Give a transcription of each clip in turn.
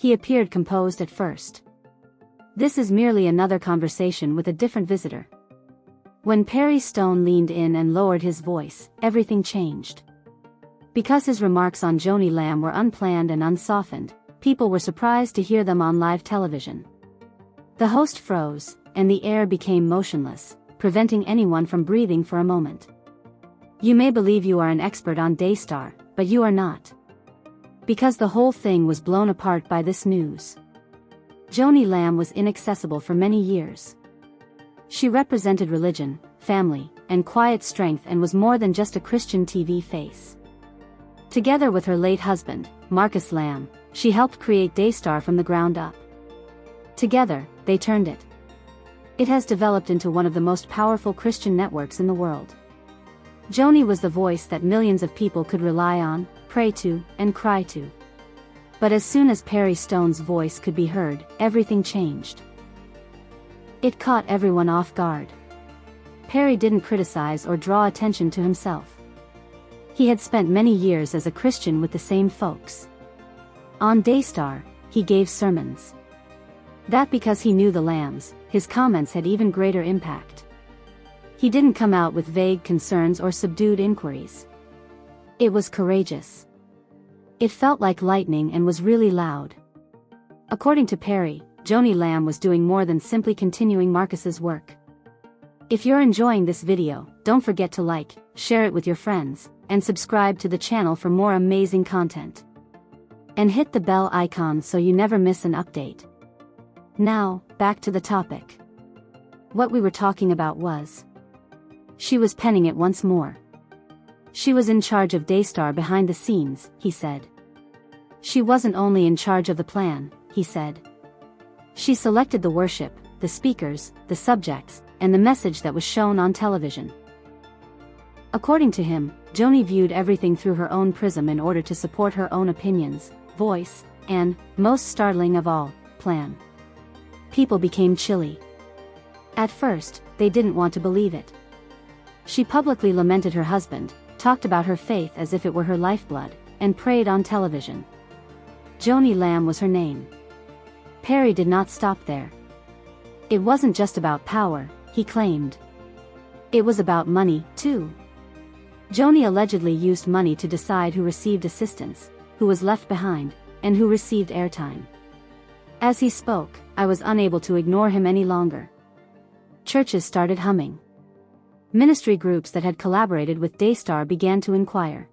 He appeared composed at first. This is merely another conversation with a different visitor. When Perry Stone leaned in and lowered his voice, everything changed. Because his remarks on Joni Lamb were unplanned and unsoftened, people were surprised to hear them on live television. The host froze, and the air became motionless, preventing anyone from breathing for a moment. You may believe you are an expert on Daystar, but you are not. Because the whole thing was blown apart by this news. Joni Lamb was inaccessible for many years. She represented religion, family, and quiet strength and was more than just a Christian TV face. Together with her late husband, Marcus Lamb, she helped create Daystar from the ground up. Together, they turned it. It has developed into one of the most powerful Christian networks in the world. Joni was the voice that millions of people could rely on, pray to, and cry to. But as soon as Perry Stone's voice could be heard, everything changed. It caught everyone off guard. Perry didn't criticize or draw attention to himself. He had spent many years as a Christian with the same folks. On Daystar, he gave sermons. That because he knew the Lambs, his comments had even greater impact. He didn't come out with vague concerns or subdued inquiries. It was courageous. It felt like lightning and was really loud. According to Perry, Joni Lamb was doing more than simply continuing Marcus's work. If you're enjoying this video, don't forget to like, share it with your friends, and subscribe to the channel for more amazing content. And hit the bell icon so you never miss an update. Now, back to the topic. What we were talking about was... She was penning it once more. She was in charge of Daystar behind the scenes, he said. She wasn't only in charge of the plan, he said. She selected the worship, the speakers, the subjects, and the message that was shown on television. According to him, Joni viewed everything through her own prism in order to support her own opinions, voice, and, most startling of all, plan. People became chilly. At first, they didn't want to believe it. She publicly lamented her husband, talked about her faith as if it were her lifeblood, and prayed on television. Joni Lamb was her name. Perry did not stop there. It wasn't just about power, he claimed. It was about money, too. Joni allegedly used money to decide who received assistance, who was left behind, and who received airtime. As he spoke, I was unable to ignore him any longer. Churches started humming. Ministry groups that had collaborated with Daystar began to inquire.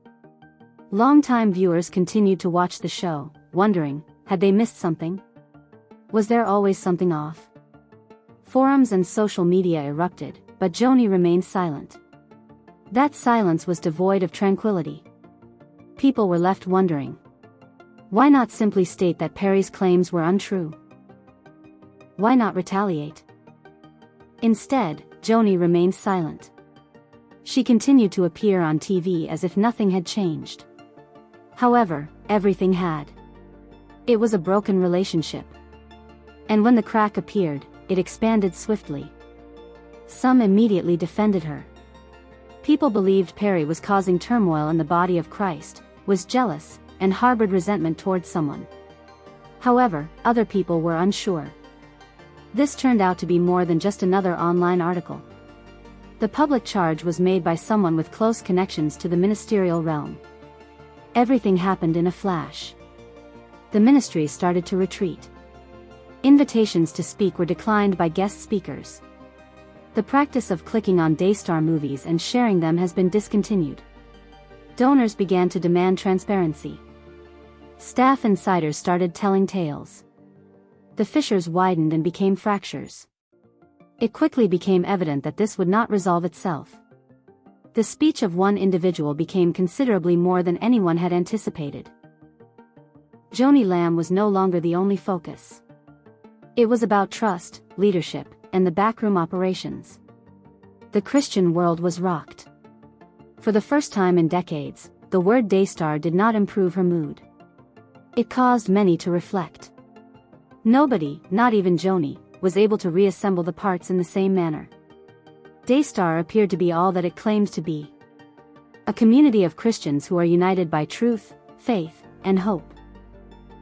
Longtime viewers continued to watch the show, wondering, had they missed something? Was there always something off? Forums and social media erupted, but Joni remained silent. That silence was devoid of tranquility. People were left wondering. Why not simply state that Perry's claims were untrue? Why not retaliate? Instead, Joni remained silent. She continued to appear on TV as if nothing had changed. However, everything had. It was a broken relationship. And when the crack appeared, it expanded swiftly. Some immediately defended her. People believed Perry was causing turmoil in the body of Christ, was jealous, and harbored resentment towards someone. However, other people were unsure. This turned out to be more than just another online article. The public charge was made by someone with close connections to the ministerial realm. Everything happened in a flash. The ministry started to retreat. Invitations to speak were declined by guest speakers. The practice of clicking on Daystar movies and sharing them has been discontinued. Donors began to demand transparency. Staff insiders started telling tales. The fissures widened and became fractures. It quickly became evident that this would not resolve itself. The speech of one individual became considerably more than anyone had anticipated. Joni Lamb was no longer the only focus. It was about trust, leadership, and the backroom operations. The Christian world was rocked. For the first time in decades, the word Daystar did not improve her mood. It caused many to reflect. Nobody, not even Joni, was able to reassemble the parts in the same manner. Daystar appeared to be all that it claimed to be. A community of Christians who are united by truth, faith, and hope.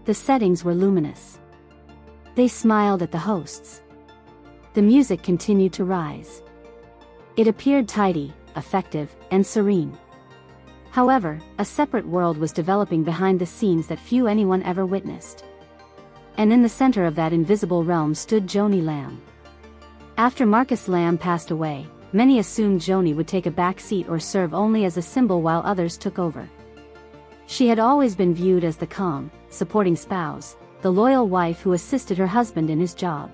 The settings were luminous. They smiled at the hosts. The music continued to rise. It appeared tidy, effective, and serene. However, a separate world was developing behind the scenes that few anyone ever witnessed. And in the center of that invisible realm stood Joni Lamb. After Marcus Lamb passed away, many assumed Joni would take a back seat or serve only as a symbol while others took over. She had always been viewed as the calm, supporting spouse, the loyal wife who assisted her husband in his job.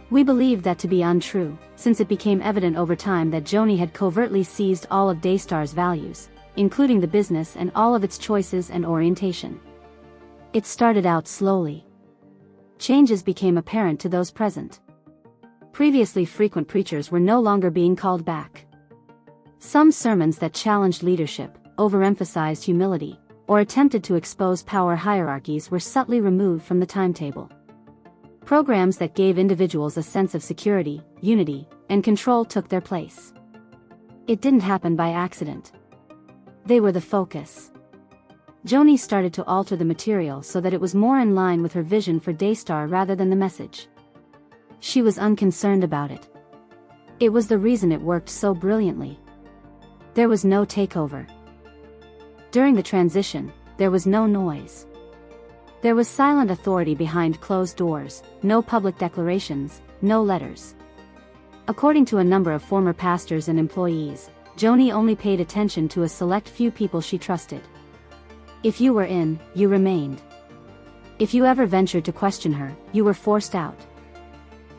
We believed that to be untrue, since it became evident over time that Joni had covertly seized all of Daystar's values, including the business and all of its choices and orientation. It started out slowly. Changes became apparent to those present. Previously frequent preachers were no longer being called back. Some sermons that challenged leadership, overemphasized humility, or attempted to expose power hierarchies were subtly removed from the timetable. Programs that gave individuals a sense of security, unity, and control took their place. It didn't happen by accident. They were the focus. Joni started to alter the material so that it was more in line with her vision for Daystar rather than the message. She was unconcerned about it. It was the reason it worked so brilliantly. There was no takeover. During the transition, there was no noise. There was silent authority behind closed doors, no public declarations, no letters. According to a number of former pastors and employees, Joni only paid attention to a select few people she trusted. If you were in, you remained. If you ever ventured to question her, you were forced out.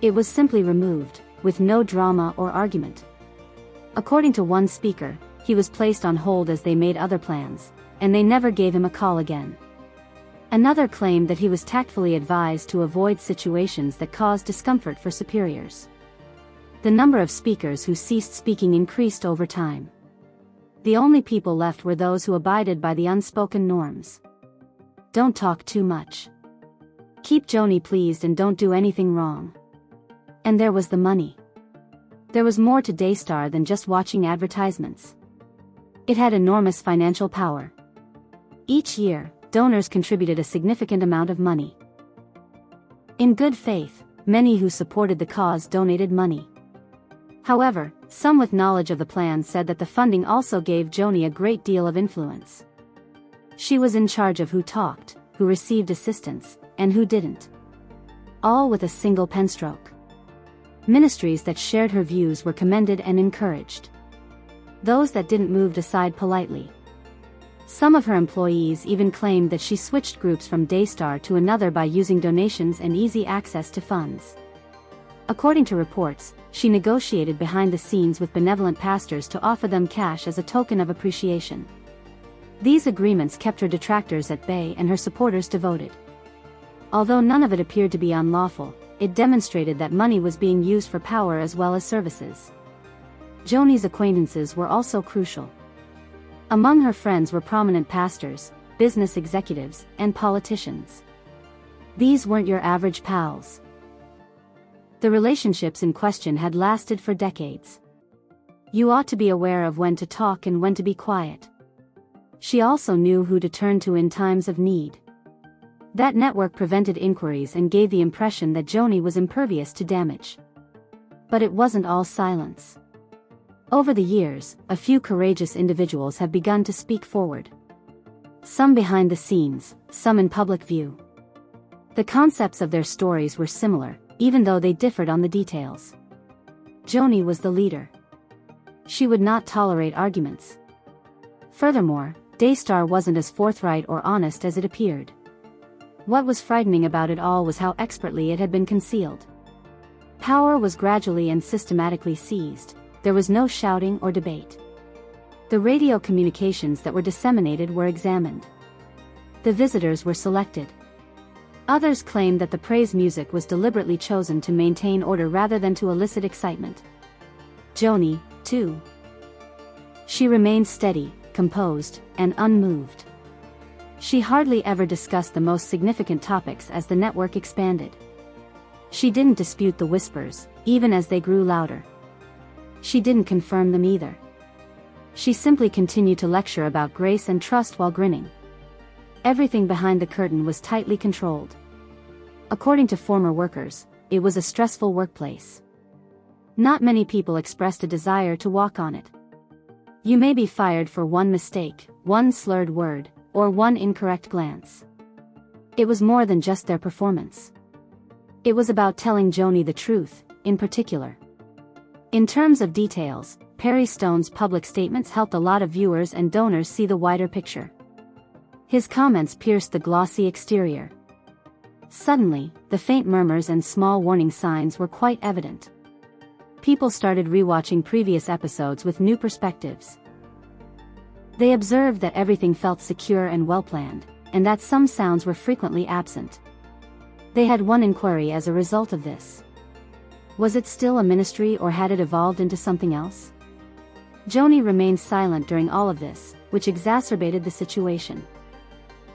It was simply removed, with no drama or argument. According to one speaker, he was placed on hold as they made other plans, and they never gave him a call again. Another claimed that he was tactfully advised to avoid situations that caused discomfort for superiors. The number of speakers who ceased speaking increased over time. The only people left were those who abided by the unspoken norms. Don't talk too much. Keep Joni pleased and don't do anything wrong. And there was the money. There was more to Daystar than just watching advertisements. It had enormous financial power. Each year, donors contributed a significant amount of money. In good faith, many who supported the cause donated money. However, some with knowledge of the plan said that the funding also gave Joni a great deal of influence. She was in charge of who talked, who received assistance, and who didn't. All with a single pen stroke. Ministries that shared her views were commended and encouraged. Those that didn't moved aside politely. Some of her employees even claimed that she switched groups from Daystar to another by using donations and easy access to funds. According to reports, she negotiated behind the scenes with benevolent pastors to offer them cash as a token of appreciation. These agreements kept her detractors at bay and her supporters devoted. Although none of it appeared to be unlawful, it demonstrated that money was being used for power as well as services. Joni's acquaintances were also crucial. Among her friends were prominent pastors, business executives, and politicians. These weren't your average pals. The relationships in question had lasted for decades. You ought to be aware of when to talk and when to be quiet. She also knew who to turn to in times of need. That network prevented inquiries and gave the impression that Joni was impervious to damage. But it wasn't all silence. Over the years, a few courageous individuals have begun to speak forward. Some behind the scenes, some in public view. The concepts of their stories were similar, even though they differed on the details. Joni was the leader. She would not tolerate arguments. Furthermore, Daystar wasn't as forthright or honest as it appeared. What was frightening about it all was how expertly it had been concealed. Power was gradually and systematically seized. There was no shouting or debate. The radio communications that were disseminated were examined. The visitors were selected. Others claimed that the praise music was deliberately chosen to maintain order rather than to elicit excitement. Joni, too. She remained steady, composed, and unmoved. She hardly ever discussed the most significant topics as the network expanded. She didn't dispute the whispers, even as they grew louder. She didn't confirm them either. She simply continued to lecture about grace and trust while grinning. Everything behind the curtain was tightly controlled. According to former workers, it was a stressful workplace. Not many people expressed a desire to walk on it. You may be fired for one mistake, one slurred word, or one incorrect glance. It was more than just their performance. It was about telling Joni the truth, in particular. In terms of details, Perry Stone's public statements helped a lot of viewers and donors see the wider picture. His comments pierced the glossy exterior. Suddenly, the faint murmurs and small warning signs were quite evident. People started rewatching previous episodes with new perspectives. They observed that everything felt secure and well-planned, and that some sounds were frequently absent. They had one inquiry as a result of this. Was it still a ministry or had it evolved into something else? Joni remained silent during all of this, which exacerbated the situation.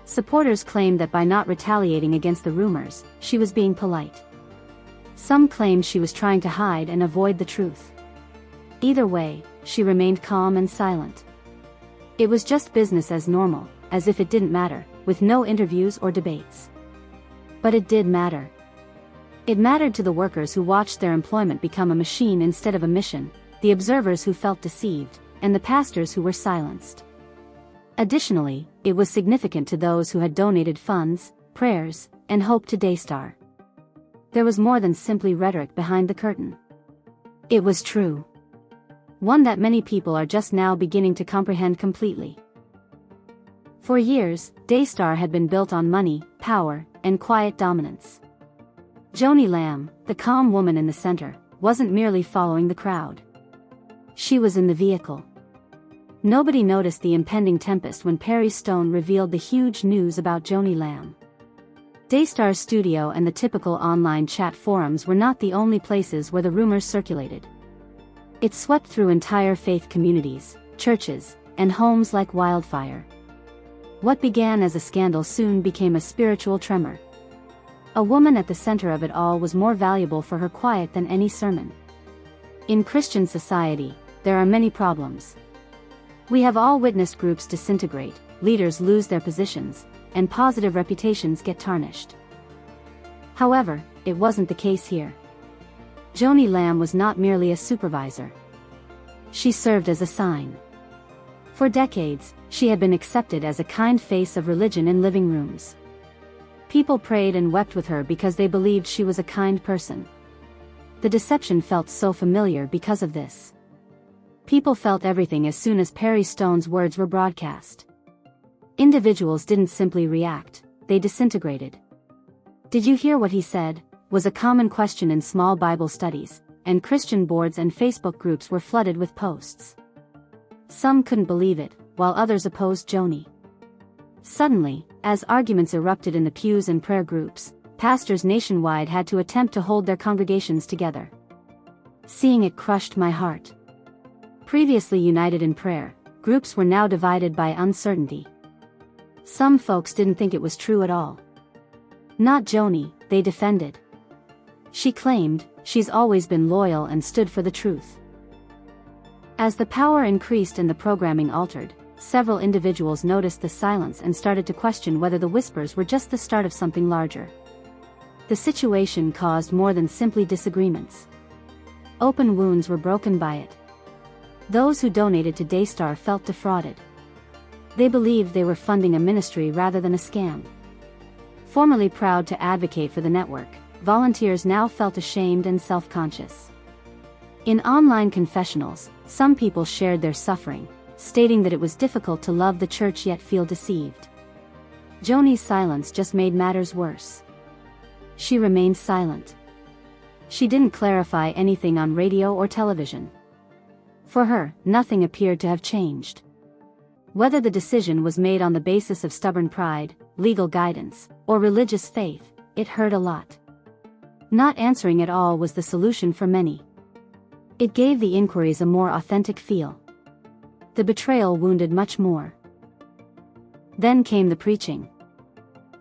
Supporters claimed that by not retaliating against the rumors, she was being polite. Some claimed she was trying to hide and avoid the truth. Either way, she remained calm and silent. It was just business as normal, as if it didn't matter, with no interviews or debates. But it did matter. It mattered to the workers who watched their employment become a machine instead of a mission, the observers who felt deceived, and the pastors who were silenced. Additionally, it was significant to those who had donated funds, prayers, and hope to Daystar. There was more than simply rhetoric behind the curtain. It was true. One that many people are just now beginning to comprehend completely. For years, Daystar had been built on money, power, and quiet dominance. Joni Lamb, the calm woman in the center, wasn't merely following the crowd. She was in the vehicle. Nobody noticed the impending tempest when Perry Stone revealed the huge news about Joni Lamb. Daystar's studio and the typical online chat forums were not the only places where the rumors circulated. It swept through entire faith communities, churches, and homes like wildfire. What began as a scandal soon became a spiritual tremor. A woman at the center of it all was more valuable for her quiet than any sermon. In Christian society, there are many problems. We have all witnessed groups disintegrate, leaders lose their positions, and positive reputations get tarnished. However, it wasn't the case here. Joni Lamb was not merely a supervisor. She served as a sign. For decades, she had been accepted as a kind face of religion in living rooms. People prayed and wept with her because they believed she was a kind person. The deception felt so familiar because of this. People felt everything as soon as Perry Stone's words were broadcast. Individuals didn't simply react, they disintegrated. "Did you hear what he said?" was a common question in small Bible studies, and Christian boards and Facebook groups were flooded with posts. Some couldn't believe it, while others opposed Joni. Suddenly, as arguments erupted in the pews and prayer groups, pastors nationwide had to attempt to hold their congregations together. Seeing it crushed my heart. Previously united in prayer, groups were now divided by uncertainty. Some folks didn't think it was true at all. Not Joni, they defended. She claimed, she's always been loyal and stood for the truth. As the power increased and the programming altered, several individuals noticed the silence and started to question whether the whispers were just the start of something larger. The situation caused more than simply disagreements. Open wounds were broken by it. Those who donated to Daystar felt defrauded. They believed they were funding a ministry rather than a scam. Formerly proud to advocate for the network, volunteers now felt ashamed and self-conscious. In online confessionals, some people shared their suffering, stating that it was difficult to love the church yet feel deceived. Joni's silence just made matters worse. She remained silent. She didn't clarify anything on radio or television. For her, nothing appeared to have changed. Whether the decision was made on the basis of stubborn pride, legal guidance, or religious faith, it hurt a lot. Not answering at all was the solution for many. It gave the inquiries a more authentic feel. The betrayal wounded much more. Then came the preaching.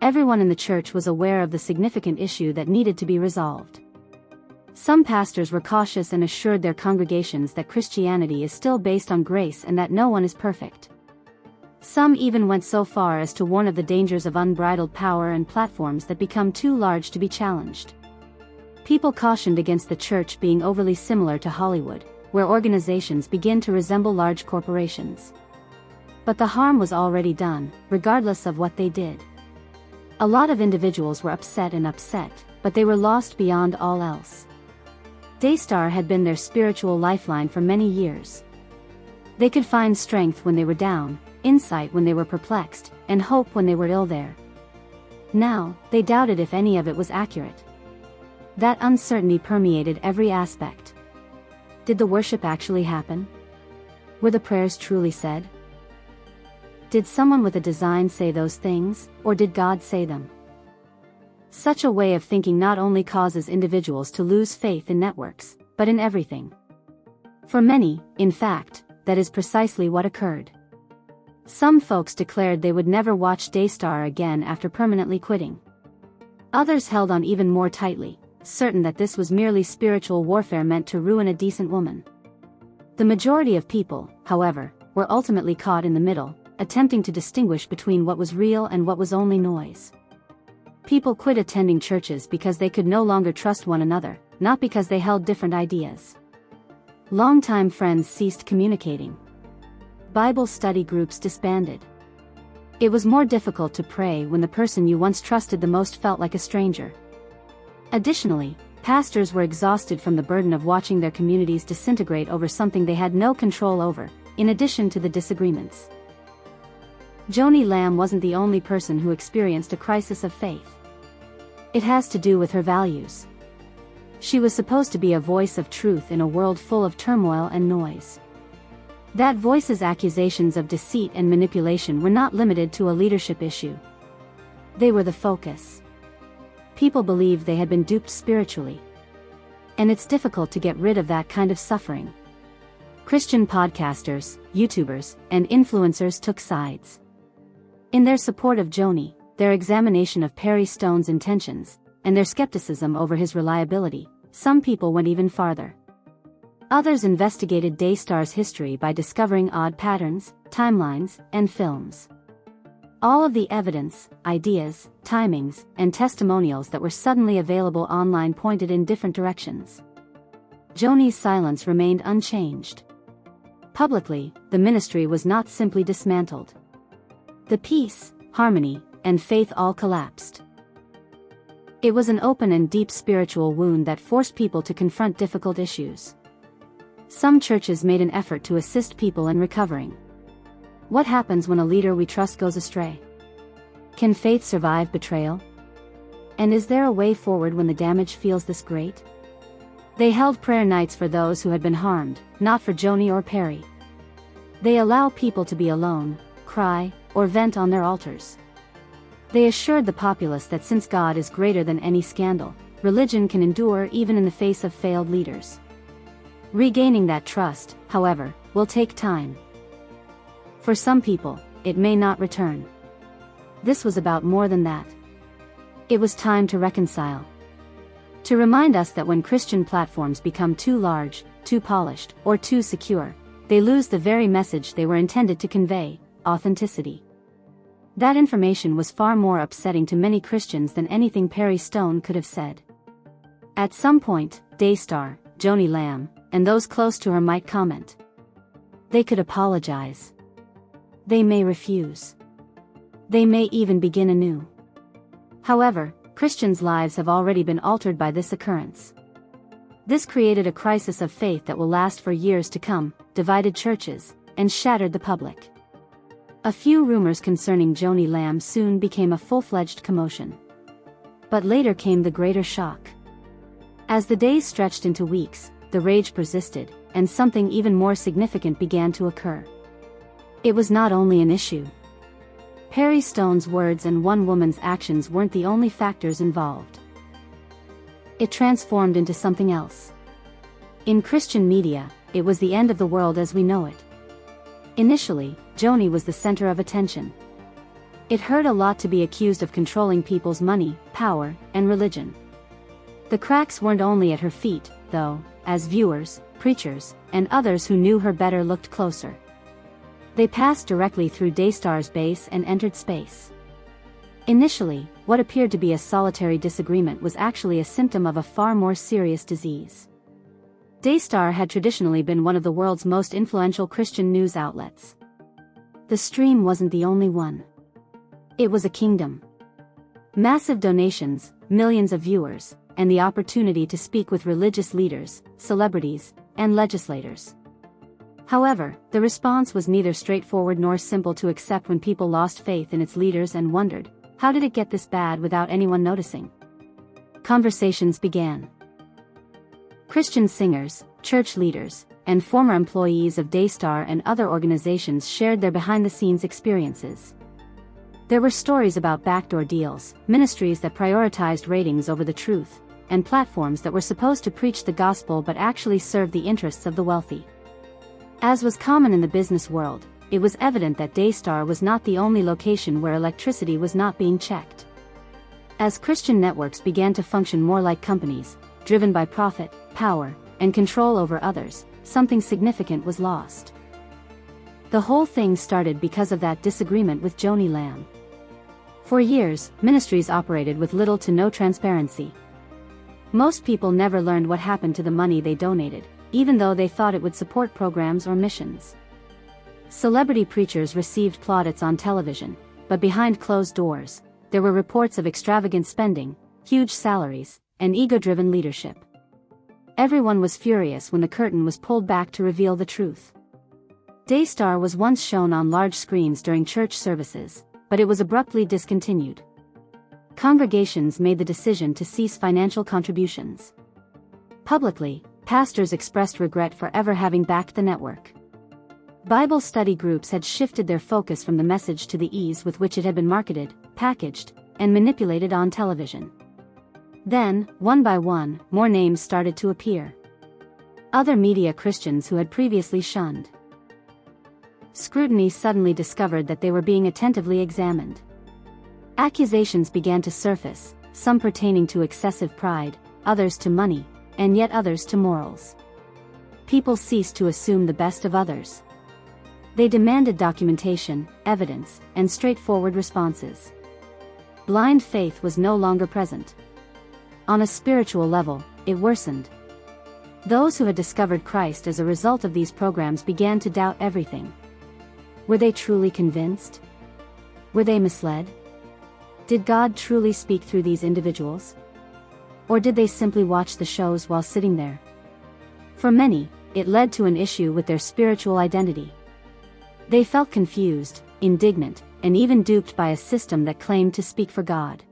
Everyone in the church was aware of the significant issue that needed to be resolved. Some pastors were cautious and assured their congregations that Christianity is still based on grace and that no one is perfect. Some even went so far as to warn of the dangers of unbridled power and platforms that become too large to be challenged. People cautioned against the church being overly similar to Hollywood, where organizations begin to resemble large corporations. But the harm was already done, regardless of what they did. A lot of individuals were upset, but they were lost beyond all else. Daystar had been their spiritual lifeline for many years. They could find strength when they were down, insight when they were perplexed, and hope when they were ill there. Now, they doubted if any of it was accurate. That uncertainty permeated every aspect. Did the worship actually happen? Were the prayers truly said? Did someone with a design say those things, or did God say them? Such a way of thinking not only causes individuals to lose faith in networks, but in everything. For many, in fact, that is precisely what occurred. Some folks declared they would never watch Daystar again after permanently quitting. Others held on even more tightly, certain that this was merely spiritual warfare meant to ruin a decent woman. The majority of people, however, were ultimately caught in the middle, attempting to distinguish between what was real and what was only noise. People quit attending churches because they could no longer trust one another, not because they held different ideas. Longtime friends ceased communicating. Bible study groups disbanded. It was more difficult to pray when the person you once trusted the most felt like a stranger. Additionally, pastors were exhausted from the burden of watching their communities disintegrate over something they had no control over, in addition to the disagreements. Joni Lamb wasn't the only person who experienced a crisis of faith. It has to do with her values. She was supposed to be a voice of truth in a world full of turmoil and noise. That voice's accusations of deceit and manipulation were not limited to a leadership issue. They were the focus. People believed they had been duped spiritually. And it's difficult to get rid of that kind of suffering. Christian podcasters, YouTubers, and influencers took sides. In their support of Joni, their examination of Perry Stone's intentions, and their skepticism over his reliability, some people went even farther. Others investigated Daystar's history by discovering odd patterns, timelines, and films. All of the evidence, ideas, timings, and testimonials that were suddenly available online pointed in different directions. Joni's silence remained unchanged. Publicly, the ministry was not simply dismantled. The peace, harmony, and faith all collapsed. It was an open and deep spiritual wound that forced people to confront difficult issues. Some churches made an effort to assist people in recovering. What happens when a leader we trust goes astray? Can faith survive betrayal? And is there a way forward when the damage feels this great? They held prayer nights for those who had been harmed, not for Joni or Perry. They allow people to be alone, cry, or vent on their altars. They assured the populace that since God is greater than any scandal, religion can endure even in the face of failed leaders. Regaining that trust, however, will take time. For some people, it may not return. This was about more than that. It was time to reconcile. To remind us that when Christian platforms become too large, too polished, or too secure, they lose the very message they were intended to convey: authenticity. That information was far more upsetting to many Christians than anything Perry Stone could have said. At some point, Daystar, Joni Lamb, and those close to her might comment. They could apologize. They may refuse. They may even begin anew. However, Christians' lives have already been altered by this occurrence. This created a crisis of faith that will last for years to come, divided churches, and shattered the public. A few rumors concerning Joni Lamb soon became a full-fledged commotion. But later came the greater shock. As the days stretched into weeks, the rage persisted, and something even more significant began to occur. It was not only an issue. Perry Stone's words and one woman's actions weren't the only factors involved. It transformed into something else. In Christian media, it was the end of the world as we know it. Initially, Joni was the center of attention. It hurt a lot to be accused of controlling people's money, power, and religion. The cracks weren't only at her feet, though, as viewers, preachers, and others who knew her better looked closer. They passed directly through Daystar's base and entered space. Initially, what appeared to be a solitary disagreement was actually a symptom of a far more serious disease. Daystar had traditionally been one of the world's most influential Christian news outlets. The stream wasn't the only one. It was a kingdom. Massive donations, millions of viewers, and the opportunity to speak with religious leaders, celebrities, and legislators. However, the response was neither straightforward nor simple to accept when people lost faith in its leaders and wondered, how did it get this bad without anyone noticing? Conversations began. Christian singers, church leaders, and former employees of Daystar and other organizations shared their behind-the-scenes experiences. There were stories about backdoor deals, ministries that prioritized ratings over the truth, and platforms that were supposed to preach the gospel but actually served the interests of the wealthy. As was common in the business world, it was evident that Daystar was not the only location where electricity was not being checked. As Christian networks began to function more like companies, driven by profit, power, and control over others, something significant was lost. The whole thing started because of that disagreement with Joni Lamb. For years, ministries operated with little to no transparency. Most people never learned what happened to the money they donated, even though they thought it would support programs or missions. Celebrity preachers received plaudits on television, but behind closed doors, there were reports of extravagant spending, huge salaries, and ego-driven leadership. Everyone was furious when the curtain was pulled back to reveal the truth. Daystar was once shown on large screens during church services, but it was abruptly discontinued. Congregations made the decision to cease financial contributions. Publicly, pastors expressed regret for ever having backed the network. Bible study groups had shifted their focus from the message to the ease with which it had been marketed, packaged, and manipulated on television. Then, one by one, more names started to appear. Other media Christians who had previously shunned scrutiny suddenly discovered that they were being attentively examined. Accusations began to surface, some pertaining to excessive pride, others to money, and yet others to morals. People ceased to assume the best of others. They demanded documentation, evidence, and straightforward responses. Blind faith was no longer present. On a spiritual level, it worsened. Those who had discovered Christ as a result of these programs began to doubt everything. Were they truly convinced? Were they misled? Did God truly speak through these individuals? Or did they simply watch the shows while sitting there? For many, it led to an issue with their spiritual identity. They felt confused, indignant, and even duped by a system that claimed to speak for God.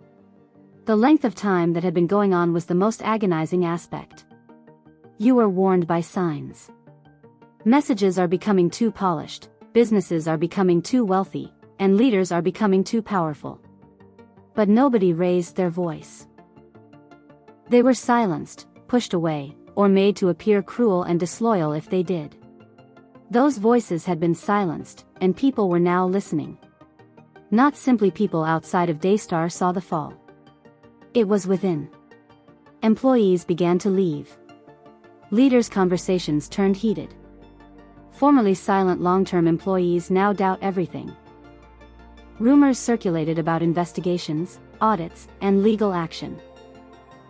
The length of time that had been going on was the most agonizing aspect. You were warned by signs. Messages are becoming too polished, businesses are becoming too wealthy, and leaders are becoming too powerful. But nobody raised their voice. They were silenced, pushed away, or made to appear cruel and disloyal if they did. Those voices had been silenced, and people were now listening. Not simply people outside of Daystar saw the fall. It was within. Employees began to leave. Leaders' conversations turned heated. Formerly silent long-term employees now doubt everything. Rumors circulated about investigations, audits, and legal action.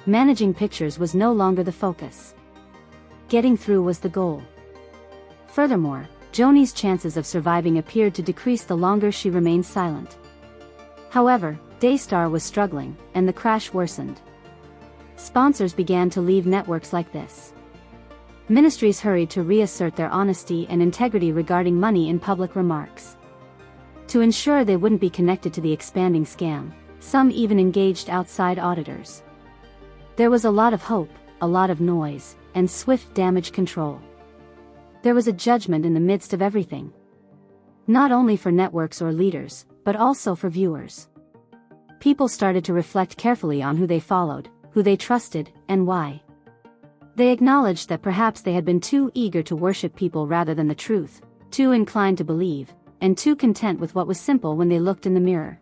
Managing pictures was no longer the focus. Getting through was the goal. Furthermore, Joni's chances of surviving appeared to decrease the longer she remained silent. However, Daystar was struggling, and the crash worsened. Sponsors began to leave networks like this. Ministries hurried to reassert their honesty and integrity regarding money in public remarks. To ensure they wouldn't be connected to the expanding scam, some even engaged outside auditors. There was a lot of hope, a lot of noise, and swift damage control. There was a judgment in the midst of everything. Not only for networks or leaders, but also for viewers. People started to reflect carefully on who they followed, who they trusted, and why. They acknowledged that perhaps they had been too eager to worship people rather than the truth, too inclined to believe, and too content with what was simple when they looked in the mirror.